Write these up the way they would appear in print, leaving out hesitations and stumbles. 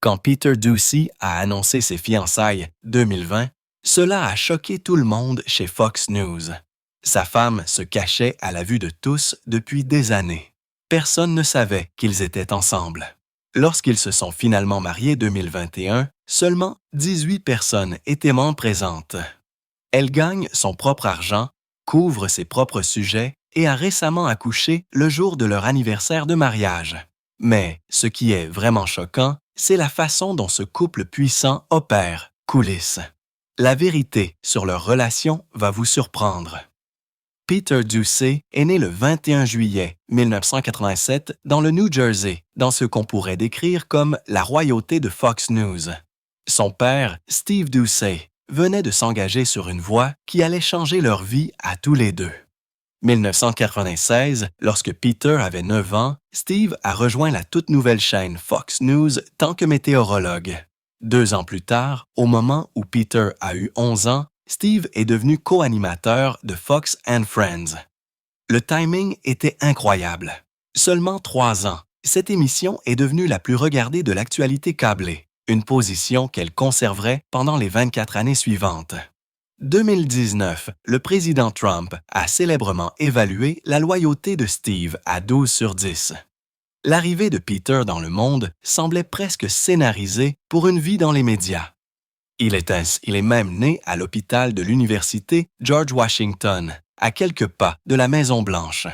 Quand Peter Ducey a annoncé ses fiançailles 2020, cela a choqué tout le monde chez Fox News. Sa femme se cachait à la vue de tous depuis des années. Personne ne savait qu'ils étaient ensemble. Lorsqu'ils se sont finalement mariés 2021, seulement 18 personnes étaient présentes. Elle gagne son propre argent, couvre ses propres sujets et a récemment accouché le jour de leur anniversaire de mariage. Mais ce qui est vraiment choquant, c'est la façon dont ce couple puissant opère, coulisses. La vérité sur leur relation va vous surprendre. Peter Ducey est né le 21 juillet 1987 dans le New Jersey, dans ce qu'on pourrait décrire comme la royauté de Fox News. Son père, Steve Ducey, venait de s'engager sur une voie qui allait changer leur vie à tous les deux. 1996, lorsque Peter avait 9 ans, Steve a rejoint la toute nouvelle chaîne Fox News tant que météorologue. 2 ans plus tard, au moment où Peter a eu 11 ans, Steve est devenu co-animateur de Fox and Friends. Le timing était incroyable. Seulement 3 ans, cette émission est devenue la plus regardée de l'actualité câblée, une position qu'elle conserverait pendant les 24 années suivantes. 2019, le président Trump a célèbrement évalué la loyauté de Steve à 12 sur 10. L'arrivée de Peter dans le monde semblait presque scénarisée pour une vie dans les médias. Il est même né à l'hôpital de l'Université George Washington, à quelques pas de la Maison-Blanche.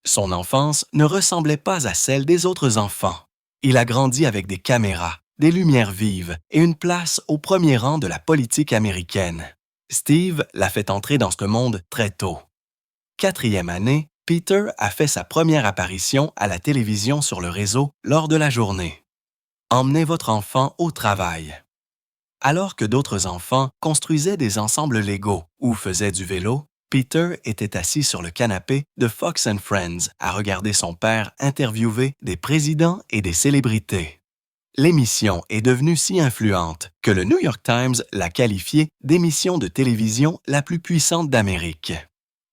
Son enfance ne ressemblait pas à celle des autres enfants. Il a grandi avec des caméras, des lumières vives et une place au premier rang de la politique américaine. Steve l'a fait entrer dans ce monde très tôt. 4e année, Peter a fait sa première apparition à la télévision sur le réseau lors de la journée. Emmenez votre enfant au travail. Alors que d'autres enfants construisaient des ensembles Lego ou faisaient du vélo, Peter était assis sur le canapé de Fox and Friends à regarder son père interviewer des présidents et des célébrités. L'émission est devenue si influente que le New York Times l'a qualifiée d'émission de télévision la plus puissante d'Amérique.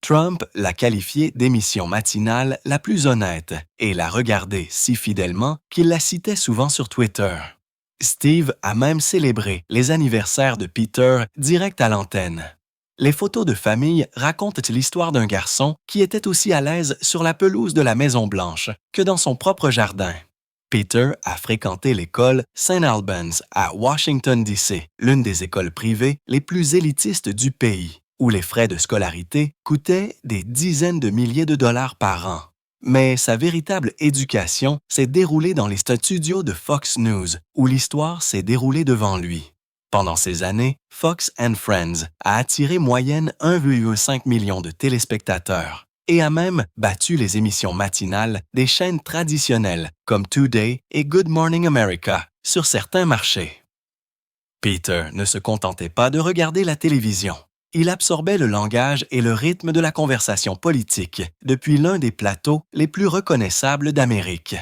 Trump l'a qualifiée d'émission matinale la plus honnête et l'a regardée si fidèlement qu'il la citait souvent sur Twitter. Steve a même célébré les anniversaires de Peter direct à l'antenne. Les photos de famille racontent l'histoire d'un garçon qui était aussi à l'aise sur la pelouse de la Maison-Blanche que dans son propre jardin. Peter a fréquenté l'école St. Albans à Washington, D.C., l'une des écoles privées les plus élitistes du pays, où les frais de scolarité coûtaient des dizaines de milliers de dollars par an. Mais sa véritable éducation s'est déroulée dans les studios de Fox News, où l'histoire s'est déroulée devant lui. Pendant ces années, Fox and Friends a attiré moyenne 1,5 million de téléspectateurs et a même battu les émissions matinales des chaînes traditionnelles comme Today et Good Morning America sur certains marchés. Peter ne se contentait pas de regarder la télévision. Il absorbait le langage et le rythme de la conversation politique depuis l'un des plateaux les plus reconnaissables d'Amérique.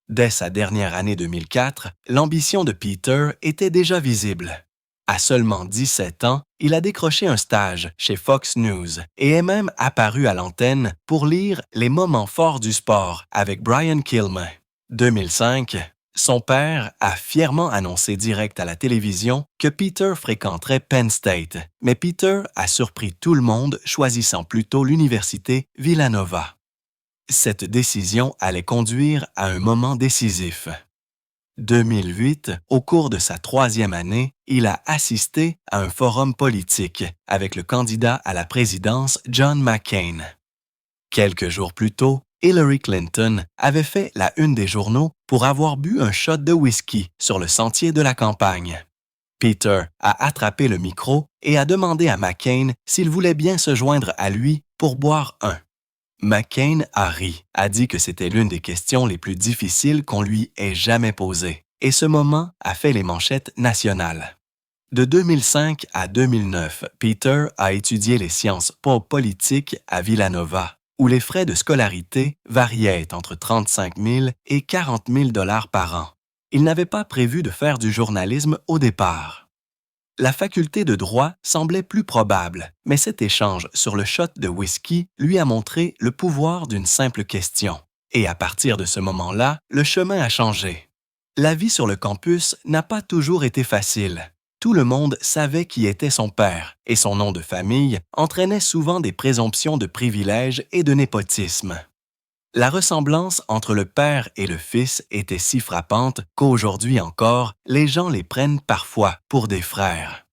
Dès sa dernière année 2004, l'ambition de Peter était déjà visible. À seulement 17 ans, il a décroché un stage chez Fox News et est même apparu à l'antenne pour lire les moments forts du sport avec Brian Kilmeade. 2005, son père a fièrement annoncé direct à la télévision que Peter fréquenterait Penn State, mais Peter a surpris tout le monde choisissant plutôt l'université Villanova. Cette décision allait conduire à un moment décisif. 2008, au cours de sa 3e année, il a assisté à un forum politique avec le candidat à la présidence John McCain. Quelques jours plus tôt, Hillary Clinton avait fait la une des journaux pour avoir bu un shot de whisky sur le sentier de la campagne. Peter a attrapé le micro et a demandé à McCain s'il voulait bien se joindre à lui pour boire un. McCain a ri, a dit que c'était l'une des questions les plus difficiles qu'on lui ait jamais posées, et ce moment a fait les manchettes nationales. De 2005 à 2009, Peter a étudié les sciences politiques à Villanova, où les frais de scolarité variaient entre 35 000 et 40 000 $ par an. Il n'avait pas prévu de faire du journalisme au départ. La faculté de droit semblait plus probable, mais cet échange sur le shot de whisky lui a montré le pouvoir d'une simple question. Et à partir de ce moment-là, le chemin a changé. La vie sur le campus n'a pas toujours été facile. Tout le monde savait qui était son père, et son nom de famille entraînait souvent des présomptions de privilèges et de népotisme. La ressemblance entre le père et le fils était si frappante qu'aujourd'hui encore, les gens les prennent parfois pour des frères.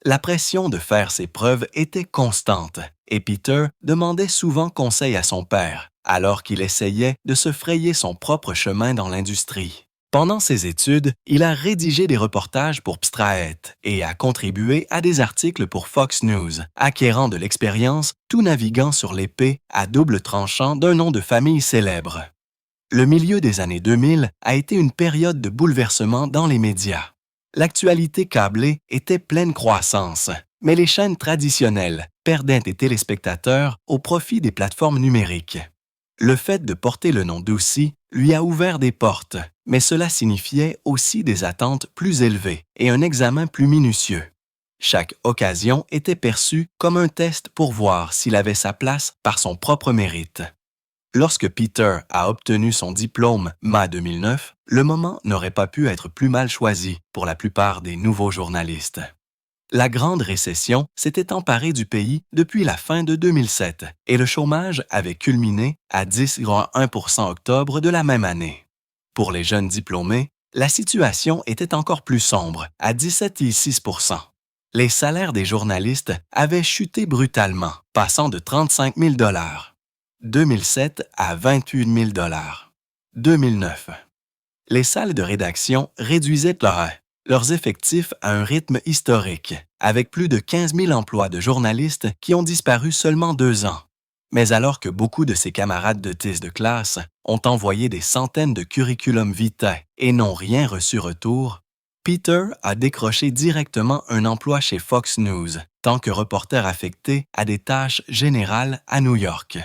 La pression de faire ses preuves était constante, et Peter demandait souvent conseil à son père, alors qu'il essayait de se frayer son propre chemin dans l'industrie. Pendant ses études, il a rédigé des reportages pour Pstraet et a contribué à des articles pour Fox News, acquérant de l'expérience tout naviguant sur l'épée à double tranchant d'un nom de famille célèbre. Le milieu des années 2000 a été une période de bouleversement dans les médias. L'actualité câblée était pleine croissance, mais les chaînes traditionnelles perdaient des téléspectateurs au profit des plateformes numériques. Le fait de porter le nom d'Oussy lui a ouvert des portes, mais cela signifiait aussi des attentes plus élevées et un examen plus minutieux. Chaque occasion était perçue comme un test pour voir s'il avait sa place par son propre mérite. Lorsque Peter a obtenu son diplôme mai 2009, le moment n'aurait pas pu être plus mal choisi pour la plupart des nouveaux journalistes. La grande récession s'était emparée du pays depuis la fin de 2007 et le chômage avait culminé à 10,1% octobre de la même année. Pour les jeunes diplômés, la situation était encore plus sombre, à 17,6%. Les salaires des journalistes avaient chuté brutalement, passant de 35 000 2007 à 28 000 2009. Les salles de rédaction réduisaient leurs effectifs à un rythme historique, avec plus de 15 000 emplois de journalistes qui ont disparu seulement 2 ans. Mais alors que beaucoup de ses camarades de thèse de classe ont envoyé des centaines de curriculum vitae et n'ont rien reçu retour, Peter a décroché directement un emploi chez Fox News, tant que reporter affecté à des tâches générales à New York.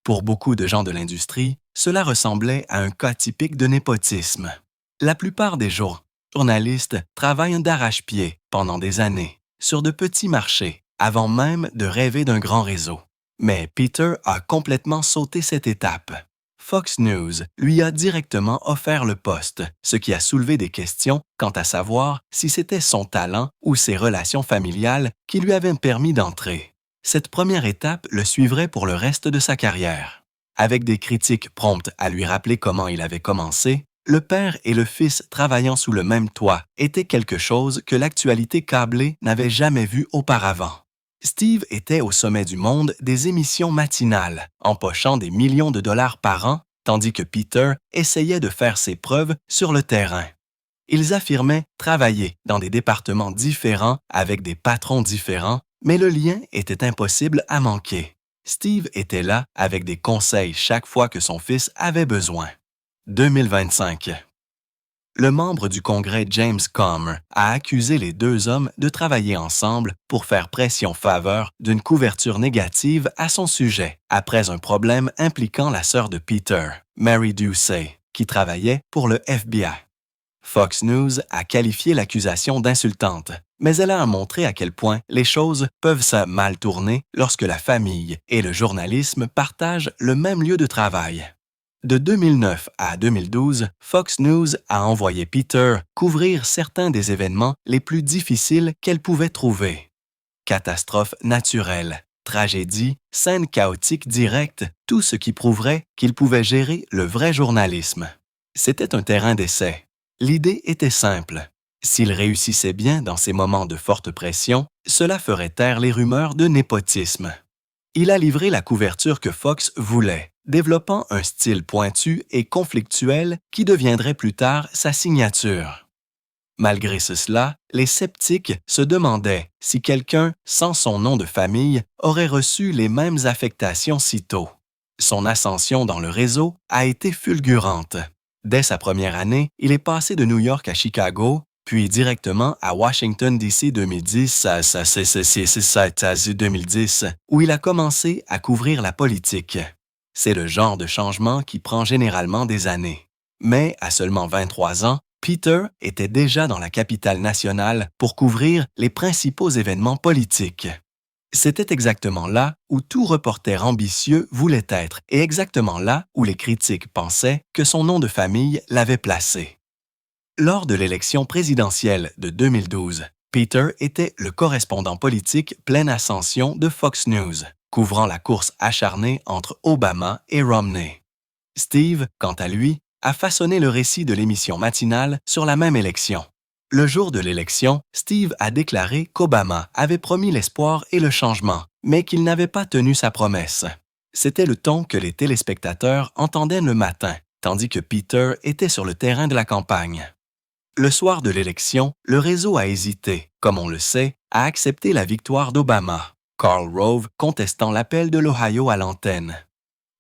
Pour beaucoup de gens de l'industrie, cela ressemblait à un cas typique de népotisme. La plupart des journalistes travaillent d'arrache-pied pendant des années, sur de petits marchés, avant même de rêver d'un grand réseau. Mais Peter a complètement sauté cette étape. Fox News lui a directement offert le poste, ce qui a soulevé des questions quant à savoir si c'était son talent ou ses relations familiales qui lui avaient permis d'entrer. Cette première étape le suivrait pour le reste de sa carrière. Avec des critiques promptes à lui rappeler comment il avait commencé, le père et le fils travaillant sous le même toit était quelque chose que l'actualité câblée n'avait jamais vu auparavant. Steve était au sommet du monde des émissions matinales, empochant des millions de dollars par an, tandis que Peter essayait de faire ses preuves sur le terrain. Ils affirmaient travailler dans des départements différents avec des patrons différents, mais le lien était impossible à manquer. Steve était là avec des conseils chaque fois que son fils avait besoin. 2025. Le membre du Congrès James Comer a accusé les deux hommes de travailler ensemble pour faire pression faveur d'une couverture négative à son sujet, après un problème impliquant la sœur de Peter, Mary Ducey, qui travaillait pour le FBI. Fox News a qualifié l'accusation d'insultante, mais elle a montré à quel point les choses peuvent se mal tourner lorsque la famille et le journalisme partagent le même lieu de travail. De 2009 à 2012, Fox News a envoyé Peter couvrir certains des événements les plus difficiles qu'elle pouvait trouver. Catastrophes naturelles, tragédies, scènes chaotiques directes, tout ce qui prouverait qu'il pouvait gérer le vrai journalisme. C'était un terrain d'essai. L'idée était simple. S'il réussissait bien dans ces moments de forte pression, cela ferait taire les rumeurs de népotisme. Il a livré la couverture que Fox voulait, développant un style pointu et conflictuel qui deviendrait plus tard sa signature. Malgré cela, les sceptiques se demandaient si quelqu'un sans son nom de famille aurait reçu les mêmes affectations si tôt. Son ascension dans le réseau a été fulgurante. Dès sa première année, il est passé de New York à Chicago, puis directement à Washington, D.C. 2010, où il a commencé à couvrir la politique. C'est le genre de changement qui prend généralement des années. Mais à seulement 23 ans, Peter était déjà dans la capitale nationale pour couvrir les principaux événements politiques. C'était exactement là où tout reporter ambitieux voulait être et exactement là où les critiques pensaient que son nom de famille l'avait placé. Lors de l'élection présidentielle de 2012, Peter était le correspondant politique pleine ascension de Fox News, couvrant la course acharnée entre Obama et Romney. Steve, quant à lui, a façonné le récit de l'émission matinale sur la même élection. Le jour de l'élection, Steve a déclaré qu'Obama avait promis l'espoir et le changement, mais qu'il n'avait pas tenu sa promesse. C'était le ton que les téléspectateurs entendaient le matin, tandis que Peter était sur le terrain de la campagne. Le soir de l'élection, le réseau a hésité, comme on le sait, à accepter la victoire d'Obama, Karl Rove contestant l'appel de l'Ohio à l'antenne.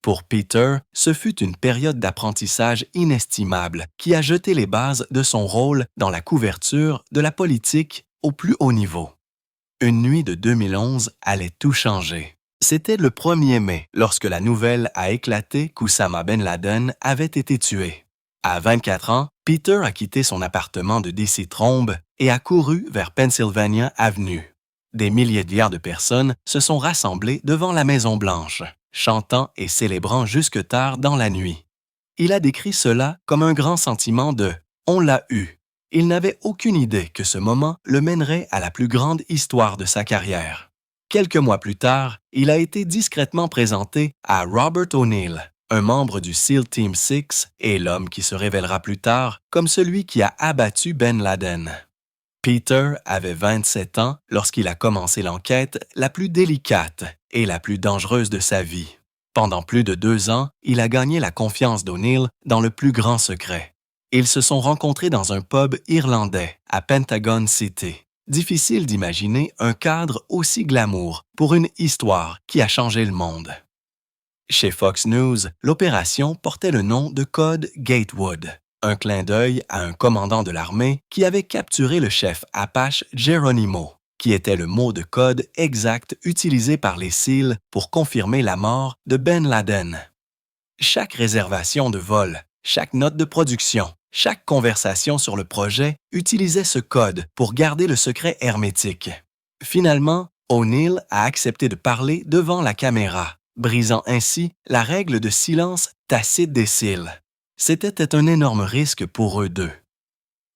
Pour Peter, ce fut une période d'apprentissage inestimable qui a jeté les bases de son rôle dans la couverture de la politique au plus haut niveau. Une nuit de 2011 allait tout changer. C'était le 1er mai lorsque la nouvelle a éclaté qu'Oussama Ben Laden avait été tué. À 24 ans, Peter a quitté son appartement de DC-Trombe et a couru vers Pennsylvania Avenue. Des milliers de personnes se sont rassemblées devant la Maison-Blanche, chantant et célébrant jusque tard dans la nuit. Il a décrit cela comme un grand sentiment de « on l'a eu ». Il n'avait aucune idée que ce moment le mènerait à la plus grande histoire de sa carrière. Quelques mois plus tard, il a été discrètement présenté à Robert O'Neill, un membre du SEAL Team 6 et l'homme qui se révélera plus tard comme celui qui a abattu Ben Laden. Peter avait 27 ans lorsqu'il a commencé l'enquête la plus délicate et la plus dangereuse de sa vie. Pendant plus de 2 ans, il a gagné la confiance d'O'Neill dans le plus grand secret. Ils se sont rencontrés dans un pub irlandais à Pentagon City. Difficile d'imaginer un cadre aussi glamour pour une histoire qui a changé le monde. Chez Fox News, l'opération portait le nom de Code Gatewood, un clin d'œil à un commandant de l'armée qui avait capturé le chef Apache Geronimo, qui était le mot de code exact utilisé par les SEAL pour confirmer la mort de Ben Laden. Chaque réservation de vol, chaque note de production, chaque conversation sur le projet utilisait ce code pour garder le secret hermétique. Finalement, O'Neill a accepté de parler devant la caméra, brisant ainsi la règle de silence tacite des SEAL. C'était un énorme risque pour eux deux.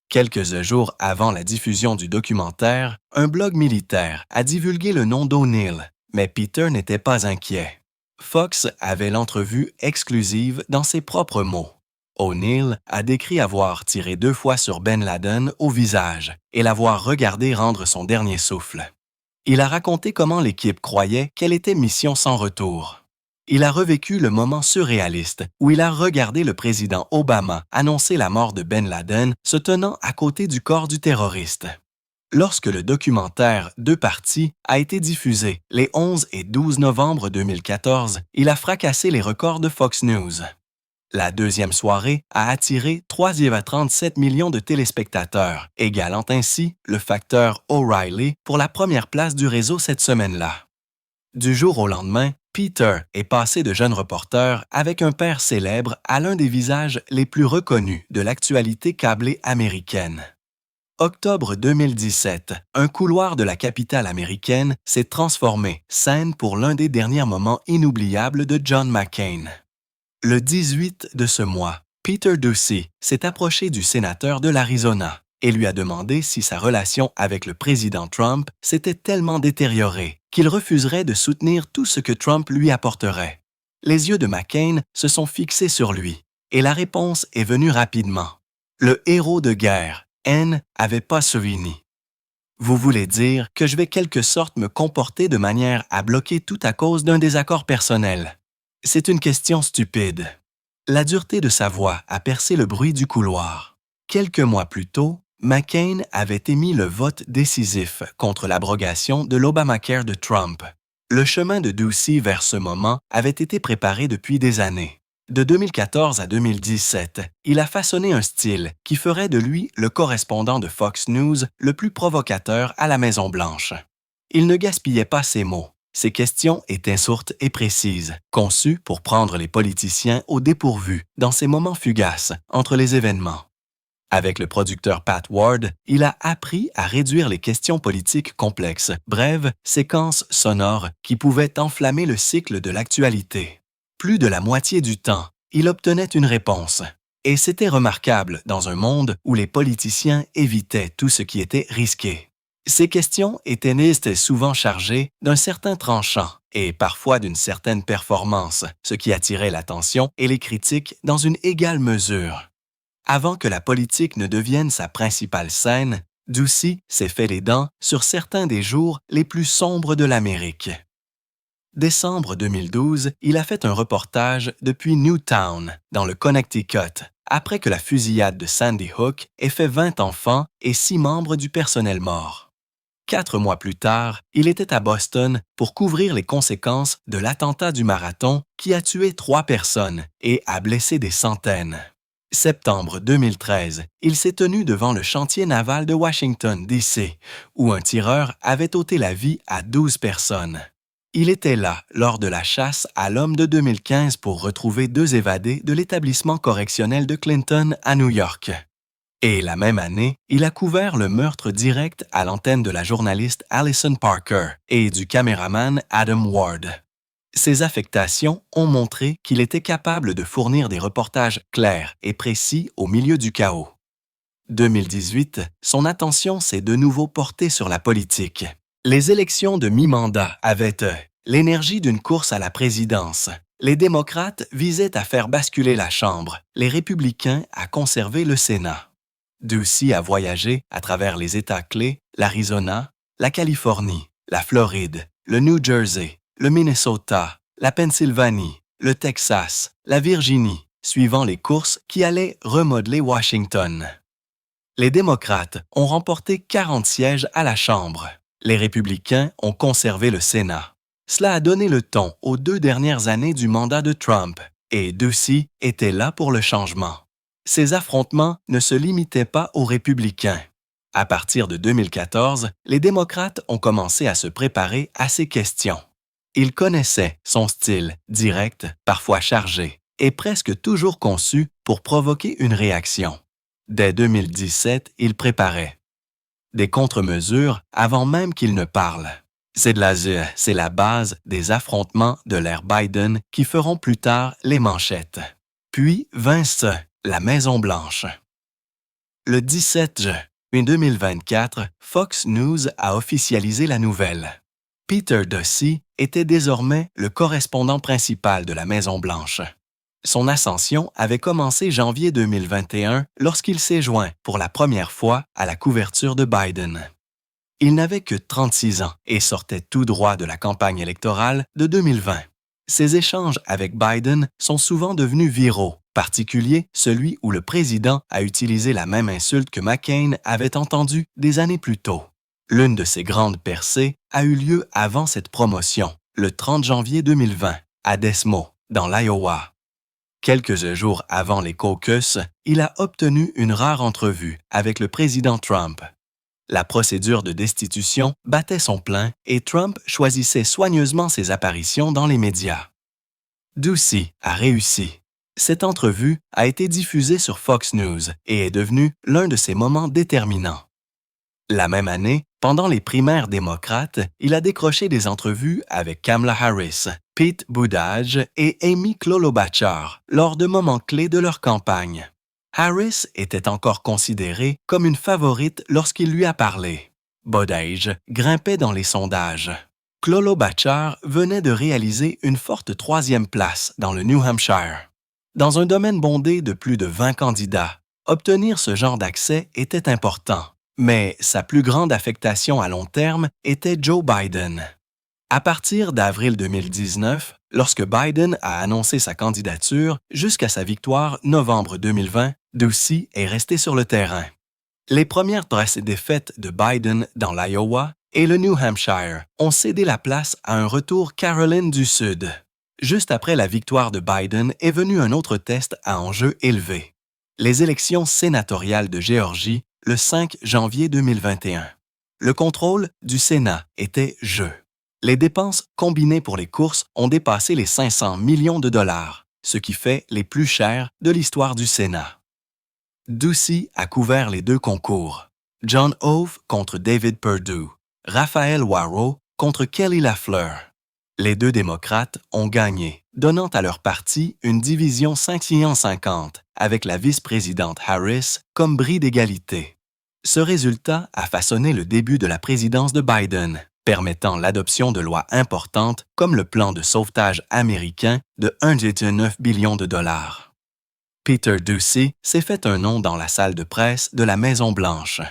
Quelques jours avant la diffusion du documentaire, un blog militaire a divulgué le nom d'O'Neill, mais Peter n'était pas inquiet. Fox avait l'entrevue exclusive dans ses propres mots. O'Neill a décrit avoir tiré 2 fois sur Ben Laden au visage et l'avoir regardé rendre son dernier souffle. Il a raconté comment l'équipe croyait qu'elle était mission sans retour. Il a revécu le moment surréaliste où il a regardé le président Obama annoncer la mort de Ben Laden se tenant à côté du corps du terroriste. Lorsque le documentaire 2 parties a été diffusé les 11 et 12 novembre 2014, il a fracassé les records de Fox News. La deuxième soirée a attiré 3,37 millions de téléspectateurs, égalant ainsi le facteur O'Reilly pour la première place du réseau cette semaine-là. Du jour au lendemain, Peter est passé de jeune reporter avec un père célèbre à l'un des visages les plus reconnus de l'actualité câblée américaine. Octobre 2017, un couloir de la capitale américaine s'est transformé scène pour l'un des derniers moments inoubliables de John McCain. Le 18 de ce mois, Peter Doocy s'est approché du sénateur de l'Arizona et lui a demandé si sa relation avec le président Trump s'était tellement détériorée qu'il refuserait de soutenir tout ce que Trump lui apporterait. Les yeux de McCain se sont fixés sur lui et la réponse est venue rapidement. Le héros de guerre, n'avait pas souvenu. Vous voulez dire que je vais quelque sorte me comporter de manière à bloquer tout à cause d'un désaccord personnel? C'est une question stupide. La dureté de sa voix a percé le bruit du couloir. Quelques mois plus tôt, McCain avait émis le vote décisif contre l'abrogation de l'Obamacare de Trump. Le chemin de Doocy vers ce moment avait été préparé depuis des années. De 2014 à 2017, il a façonné un style qui ferait de lui le correspondant de Fox News le plus provocateur à la Maison-Blanche. Il ne gaspillait pas ses mots. Ses questions étaient sources et précises, conçues pour prendre les politiciens au dépourvu dans ces moments fugaces entre les événements. Avec le producteur Pat Ward, il a appris à réduire les questions politiques complexes, brèves séquences sonores qui pouvaient enflammer le cycle de l'actualité. Plus de la moitié du temps, il obtenait une réponse. Et c'était remarquable dans un monde où les politiciens évitaient tout ce qui était risqué. Ces questions étaient souvent chargées d'un certain tranchant et parfois d'une certaine performance, ce qui attirait l'attention et les critiques dans une égale mesure. Avant que la politique ne devienne sa principale scène, Ducey s'est fait les dents sur certains des jours les plus sombres de l'Amérique. Décembre 2012, il a fait un reportage depuis Newtown, dans le Connecticut, après que la fusillade de Sandy Hook ait fait 20 enfants et 6 membres du personnel morts. 4 mois plus tard, il était à Boston pour couvrir les conséquences de l'attentat du marathon qui a tué 3 personnes et a blessé des centaines. Septembre 2013, il s'est tenu devant le chantier naval de Washington, D.C., où un tireur avait ôté la vie à 12 personnes. Il était là lors de la chasse à l'homme de 2015 pour retrouver 2 évadés de l'établissement correctionnel de Clinton à New York. Et la même année, il a couvert le meurtre direct à l'antenne de la journaliste Allison Parker et du caméraman Adam Ward. Ses affectations ont montré qu'il était capable de fournir des reportages clairs et précis au milieu du chaos. 2018, son attention s'est de nouveau portée sur la politique. Les élections de mi-mandat avaient l'énergie d'une course à la présidence. Les démocrates visaient à faire basculer la Chambre, les républicains à conserver le Sénat. Ducey a voyagé à travers les États clés, l'Arizona, la Californie, la Floride, le New Jersey, le Minnesota, la Pennsylvanie, le Texas, la Virginie, suivant les courses qui allaient remodeler Washington. Les démocrates ont remporté 40 sièges à la Chambre. Les républicains ont conservé le Sénat. Cela a donné le ton aux 2 dernières années du mandat de Trump, et Ducey était là pour le changement. Ces affrontements ne se limitaient pas aux républicains. À partir de 2014, les démocrates ont commencé à se préparer à ces questions. Ils connaissaient son style, direct, parfois chargé, et presque toujours conçu pour provoquer une réaction. Dès 2017, ils préparaient des contre-mesures avant même qu'ils ne parlent. C'est la base des affrontements de l'ère Biden qui feront plus tard les manchettes. Puis vint la Maison-Blanche. Le 17 juin 2024, Fox News a officialisé la nouvelle. Peter Ducey était désormais le correspondant principal de la Maison-Blanche. Son ascension avait commencé janvier 2021 lorsqu'il s'est joint pour la première fois à la couverture de Biden. Il n'avait que 36 ans et sortait tout droit de la campagne électorale de 2020. Ses échanges avec Biden sont souvent devenus viraux, particulier celui où le président a utilisé la même insulte que McCain avait entendue des années plus tôt. L'une de ses grandes percées a eu lieu avant cette promotion, le 30 janvier 2020, à Des Moines, dans l'Iowa. Quelques jours avant les caucus, il a obtenu une rare entrevue avec le président Trump. La procédure de destitution battait son plein et Trump choisissait soigneusement ses apparitions dans les médias. Ducey a réussi. Cette entrevue a été diffusée sur Fox News et est devenue l'un de ses moments déterminants. La même année, pendant les primaires démocrates, il a décroché des entrevues avec Kamala Harris, Pete Buttigieg et Amy Klobuchar lors de moments clés de leur campagne. Harris était encore considérée comme une favorite lorsqu'il lui a parlé. Buttigieg grimpait dans les sondages. Klobuchar venait de réaliser une forte 3e place dans le New Hampshire. Dans un domaine bondé de plus de 20 candidats, obtenir ce genre d'accès était important, mais sa plus grande affectation à long terme était Joe Biden. À partir d'avril 2019, lorsque Biden a annoncé sa candidature, jusqu'à sa victoire novembre 2020, Ducey est resté sur le terrain. Les premières défaites de Biden dans l'Iowa et le New Hampshire ont cédé la place à un retour Caroline du Sud. Juste après la victoire de Biden est venu un autre test à enjeu élevé. Les élections sénatoriales de Géorgie le 5 janvier 2021. Le contrôle du Sénat était jeu. Les dépenses combinées pour les courses ont dépassé les 500 millions de dollars, ce qui fait les plus chères de l'histoire du Sénat. Ducey a couvert les 2 concours. John Hoeven contre David Perdue, Raphaël Warrow contre Kelly Lafleur. Les deux démocrates ont gagné, donnant à leur parti une division 50-50, avec la vice-présidente Harris comme bris d'égalité. Ce résultat a façonné le début de la présidence de Biden, permettant l'adoption de lois importantes comme le plan de sauvetage américain de 1,9 billion de dollars. Peter Doocy s'est fait un nom dans la salle de presse de la Maison-Blanche.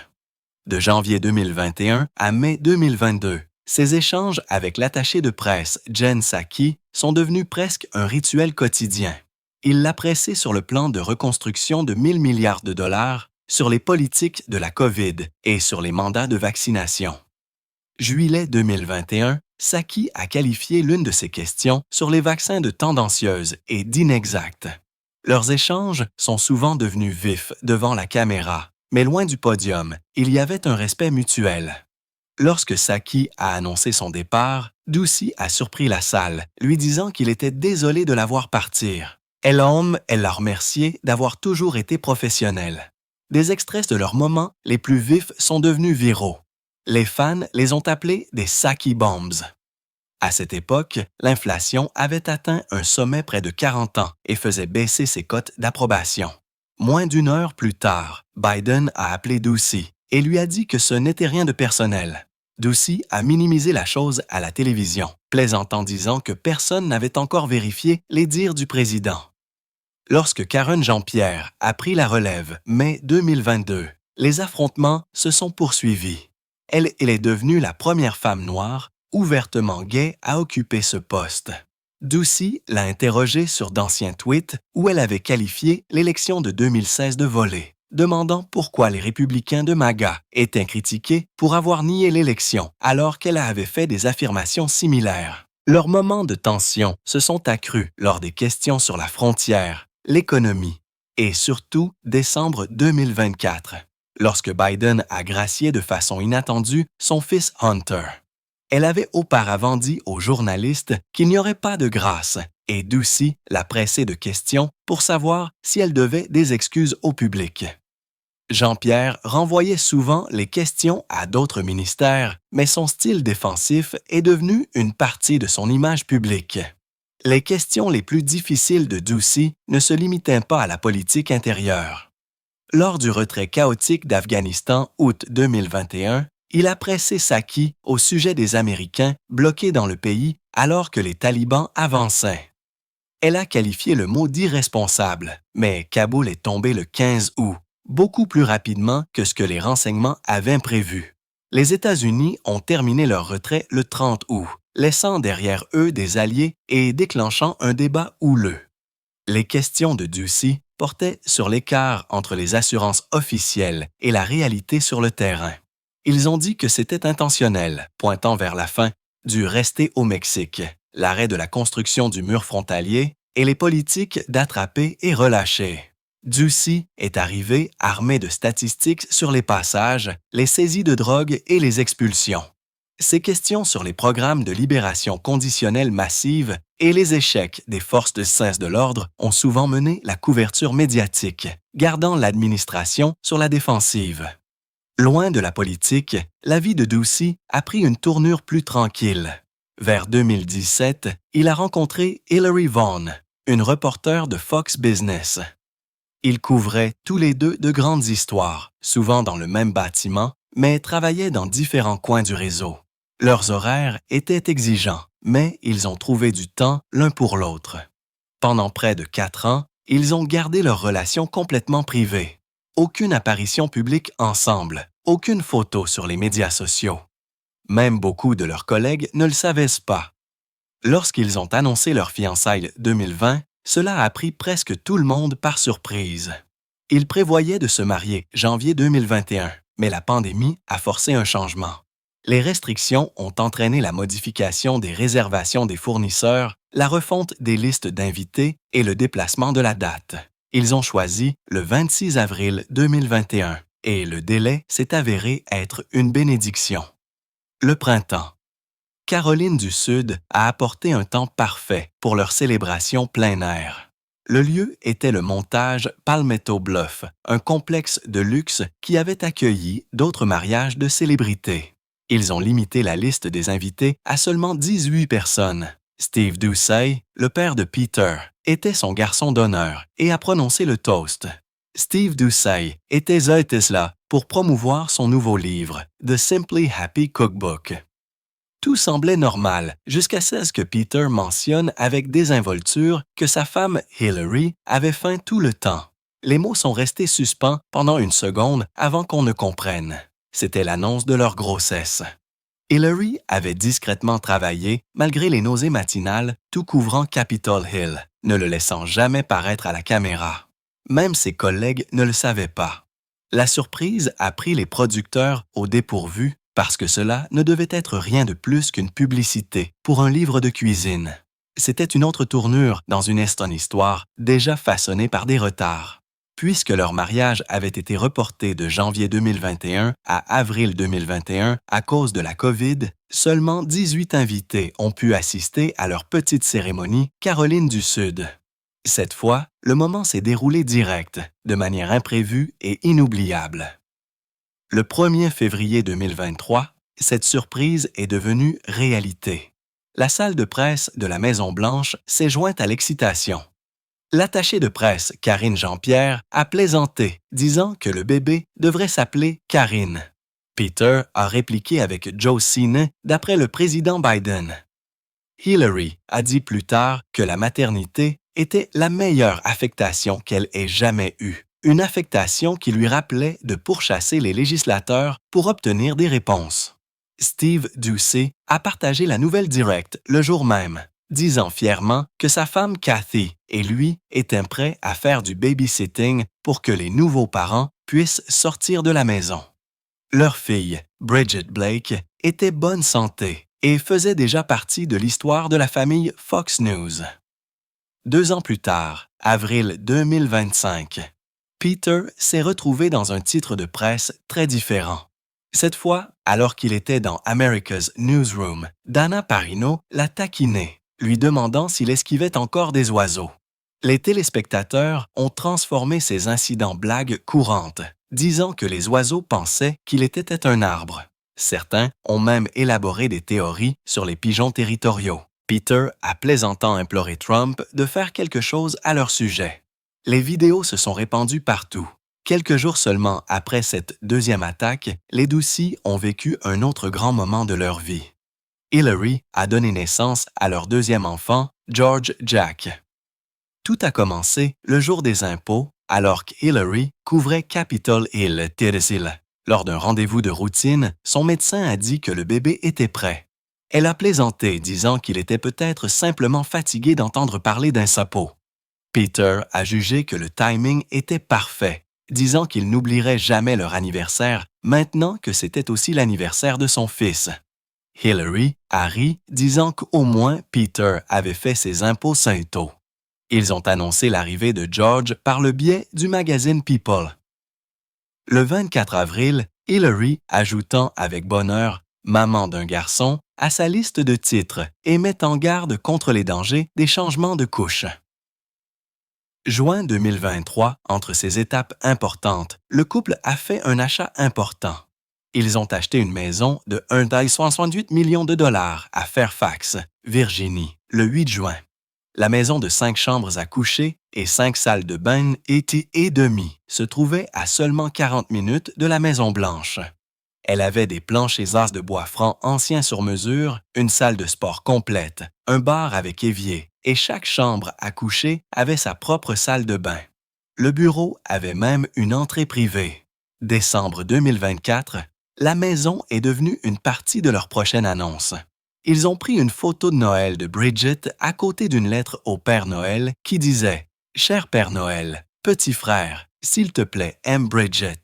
De janvier 2021 à mai 2022, ses échanges avec l'attaché de presse Jen Psaki sont devenus presque un rituel quotidien. Il l'a pressé sur le plan de reconstruction de 1 000 milliards de dollars, sur les politiques de la COVID et sur les mandats de vaccination. Juillet 2021, Psaki a qualifié l'une de ses questions sur les vaccins de tendancieuse et d'inexacte. Leurs échanges sont souvent devenus vifs devant la caméra, mais loin du podium, il y avait un respect mutuel. Lorsque Psaki a annoncé son départ, Doocy a surpris la salle, lui disant qu'il était désolé de la voir partir. Elle l'a remercié d'avoir toujours été professionnelle. Des extraits de leurs moments les plus vifs sont devenus viraux. Les fans les ont appelés des Psaki Bombs. À cette époque, l'inflation avait atteint un sommet près de 40 ans et faisait baisser ses cotes d'approbation. Moins d'une heure plus tard, Biden a appelé Doocy et lui a dit que ce n'était rien de personnel. Doocy a minimisé la chose à la télévision, plaisantant disant que personne n'avait encore vérifié les dires du président. Lorsque Karine Jean-Pierre a pris la relève, mai 2022, les affrontements se sont poursuivis. Elle est devenue la première femme noire ouvertement gay à occuper ce poste. Doocy l'a interrogée sur d'anciens tweets où elle avait qualifié l'élection de 2016 de volée, demandant pourquoi les républicains de MAGA étaient critiqués pour avoir nié l'élection alors qu'elle avait fait des affirmations similaires. Leurs moments de tension se sont accrus lors des questions sur la frontière, l'économie et surtout décembre 2024, lorsque Biden a gracié de façon inattendue son fils Hunter. Elle avait auparavant dit aux journalistes qu'il n'y aurait pas de grâce et Doocy l'a pressée de questions pour savoir si elle devait des excuses au public. Jean-Pierre renvoyait souvent les questions à d'autres ministères, mais son style défensif est devenu une partie de son image publique. Les questions les plus difficiles de Doocy ne se limitaient pas à la politique intérieure. Lors du retrait chaotique d'Afghanistan août 2021, il a pressé Psaki au sujet des Américains bloqués dans le pays alors que les talibans avançaient. Elle a qualifié le mot d'irresponsable, mais Kaboul est tombé le 15 août, beaucoup plus rapidement que ce que les renseignements avaient prévu. Les États-Unis ont terminé leur retrait le 30 août, laissant derrière eux des alliés et déclenchant un débat houleux. Les questions de Doocy portaient sur l'écart entre les assurances officielles et la réalité sur le terrain. Ils ont dit que c'était intentionnel, pointant vers la fin du rester au Mexique, l'arrêt de la construction du mur frontalier et les politiques d'attraper et relâcher. Doocy est arrivé armé de statistiques sur les passages, les saisies de drogue et les expulsions. Ces questions sur les programmes de libération conditionnelle massive et les échecs des forces de l'ordre ont souvent mené la couverture médiatique, gardant l'administration sur la défensive. Loin de la politique, la vie de Doocy a pris une tournure plus tranquille. Vers 2017, il a rencontré Hillary Vaughn, une reporter de Fox Business. Ils couvraient tous les deux de grandes histoires, souvent dans le même bâtiment, mais travaillaient dans différents coins du réseau. Leurs horaires étaient exigeants, mais ils ont trouvé du temps l'un pour l'autre. Pendant près de 4 ans, ils ont gardé leur relation complètement privée. Aucune apparition publique ensemble, aucune photo sur les médias sociaux. Même beaucoup de leurs collègues ne le savaient pas. Lorsqu'ils ont annoncé leur fiançailles 2020, cela a pris presque tout le monde par surprise. Ils prévoyaient de se marier janvier 2021, mais la pandémie a forcé un changement. Les restrictions ont entraîné la modification des réservations des fournisseurs, la refonte des listes d'invités et le déplacement de la date. Ils ont choisi le 26 avril 2021 et le délai s'est avéré être une bénédiction. Le printemps. Caroline du Sud a apporté un temps parfait pour leur célébration plein air. Le lieu était le montage Palmetto Bluff, un complexe de luxe qui avait accueilli d'autres mariages de célébrités. Ils ont limité la liste des invités à seulement 18 personnes, Steve Doocy, le père de Peter, était son garçon d'honneur et a prononcé le toast. Steve Doocy était là pour promouvoir son nouveau livre, The Simply Happy Cookbook. Tout semblait normal jusqu'à ce que Peter mentionne avec désinvolture que sa femme Hillary avait faim tout le temps. Les mots sont restés suspens pendant une seconde avant qu'on ne comprenne. C'était l'annonce de leur grossesse. Hillary avait discrètement travaillé malgré les nausées matinales tout couvrant Capitol Hill, ne le laissant jamais paraître à la caméra. Même ses collègues ne le savaient pas. La surprise a pris les producteurs au dépourvu parce que cela ne devait être rien de plus qu'une publicité pour un livre de cuisine. C'était une autre tournure dans une histoire déjà façonnée par des retards. Puisque leur mariage avait été reporté de janvier 2021 à avril 2021 à cause de la COVID, seulement 18 invités ont pu assister à leur petite cérémonie Caroline du Sud. Cette fois, le moment s'est déroulé direct, de manière imprévue et inoubliable. Le 1er février 2023, cette surprise est devenue réalité. La salle de presse de la Maison-Blanche s'est jointe à l'excitation. L'attachée de presse Karine Jean-Pierre a plaisanté, disant que le bébé devrait s'appeler Karine. Peter a répliqué avec Joe Cine d'après le président Biden. Hillary a dit plus tard que la maternité était la meilleure affectation qu'elle ait jamais eue. Une affectation qui lui rappelait de pourchasser les législateurs pour obtenir des réponses. Steve Doocy a partagé la nouvelle directe le jour même, disant fièrement que sa femme Kathy et lui étaient prêts à faire du babysitting pour que les nouveaux parents puissent sortir de la maison. Leur fille, Bridget Blake, était bonne santé et faisait déjà partie de l'histoire de la famille Fox News. 2 ans plus tard, avril 2025, Peter s'est retrouvé dans un titre de presse très différent. Cette fois, alors qu'il était dans America's Newsroom, Dana Parino l'a taquiné, lui demandant s'il esquivait encore des oiseaux. Les téléspectateurs ont transformé ces incidents blagues courantes, disant que les oiseaux pensaient qu'il était un arbre. Certains ont même élaboré des théories sur les pigeons territoriaux. Peter a plaisantant imploré Trump de faire quelque chose à leur sujet. Les vidéos se sont répandues partout. Quelques jours seulement après cette deuxième attaque, les Doocy ont vécu un autre grand moment de leur vie. Hillary a donné naissance à leur deuxième enfant, George Jack. Tout a commencé le jour des impôts, alors qu'Hillary couvrait Capitol Hill, Tennessee. Lors d'un rendez-vous de routine, son médecin a dit que le bébé était prêt. Elle a plaisanté, disant qu'il était peut-être simplement fatigué d'entendre parler d'un sapot. Peter a jugé que le timing était parfait, disant qu'il n'oublierait jamais leur anniversaire, maintenant que c'était aussi l'anniversaire de son fils. Hillary a ri, disant qu'au moins Peter avait fait ses impôts sains tôt. Ils ont annoncé l'arrivée de George par le biais du magazine People. Le 24 avril, Hillary ajoutant avec bonheur « Maman d'un garçon » à sa liste de titres et met en garde contre les dangers des changements de couche. Juin 2023, entre ces étapes importantes, le couple a fait un achat important. Ils ont acheté une maison de 1,68 million de dollars à Fairfax, Virginie, le 8 juin. La maison de 5 chambres à coucher et 5 salles de bain et demi se trouvait à seulement 40 minutes de la Maison-Blanche. Elle avait des planchers de bois franc anciens sur mesure, une salle de sport complète, un bar avec évier, et chaque chambre à coucher avait sa propre salle de bain. Le bureau avait même une entrée privée. Décembre 2024, la maison est devenue une partie de leur prochaine annonce. Ils ont pris une photo de Noël de Bridget à côté d'une lettre au Père Noël qui disait « Cher Père Noël, petit frère, s'il te plaît, aime Bridget ».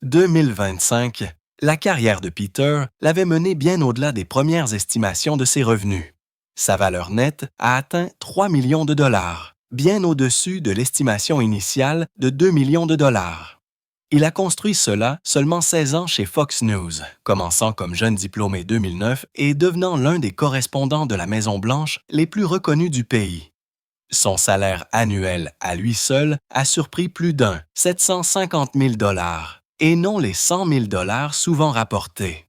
2025, la carrière de Peter l'avait mené bien au-delà des premières estimations de ses revenus. Sa valeur nette a atteint 3 millions de dollars, bien au-dessus de l'estimation initiale de 2 millions de dollars. Il a construit cela seulement 16 ans chez Fox News, commençant comme jeune diplômé 2009 et devenant l'un des correspondants de la Maison-Blanche les plus reconnus du pays. Son salaire annuel à lui seul a surpris plus d'un 750 000 $ et non les 100 000 $ souvent rapportés.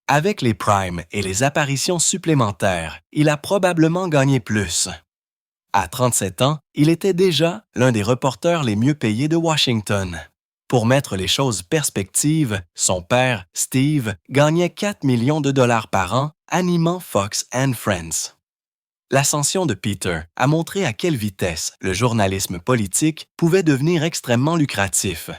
Avec les primes et les apparitions supplémentaires, il a probablement gagné plus. À 37 ans, il était déjà l'un des reporters les mieux payés de Washington. Pour mettre les choses perspective, son père, Steve, gagnait 4 millions de dollars par an animant Fox and Friends. L'ascension de Peter a montré à quelle vitesse le journalisme politique pouvait devenir extrêmement lucratif.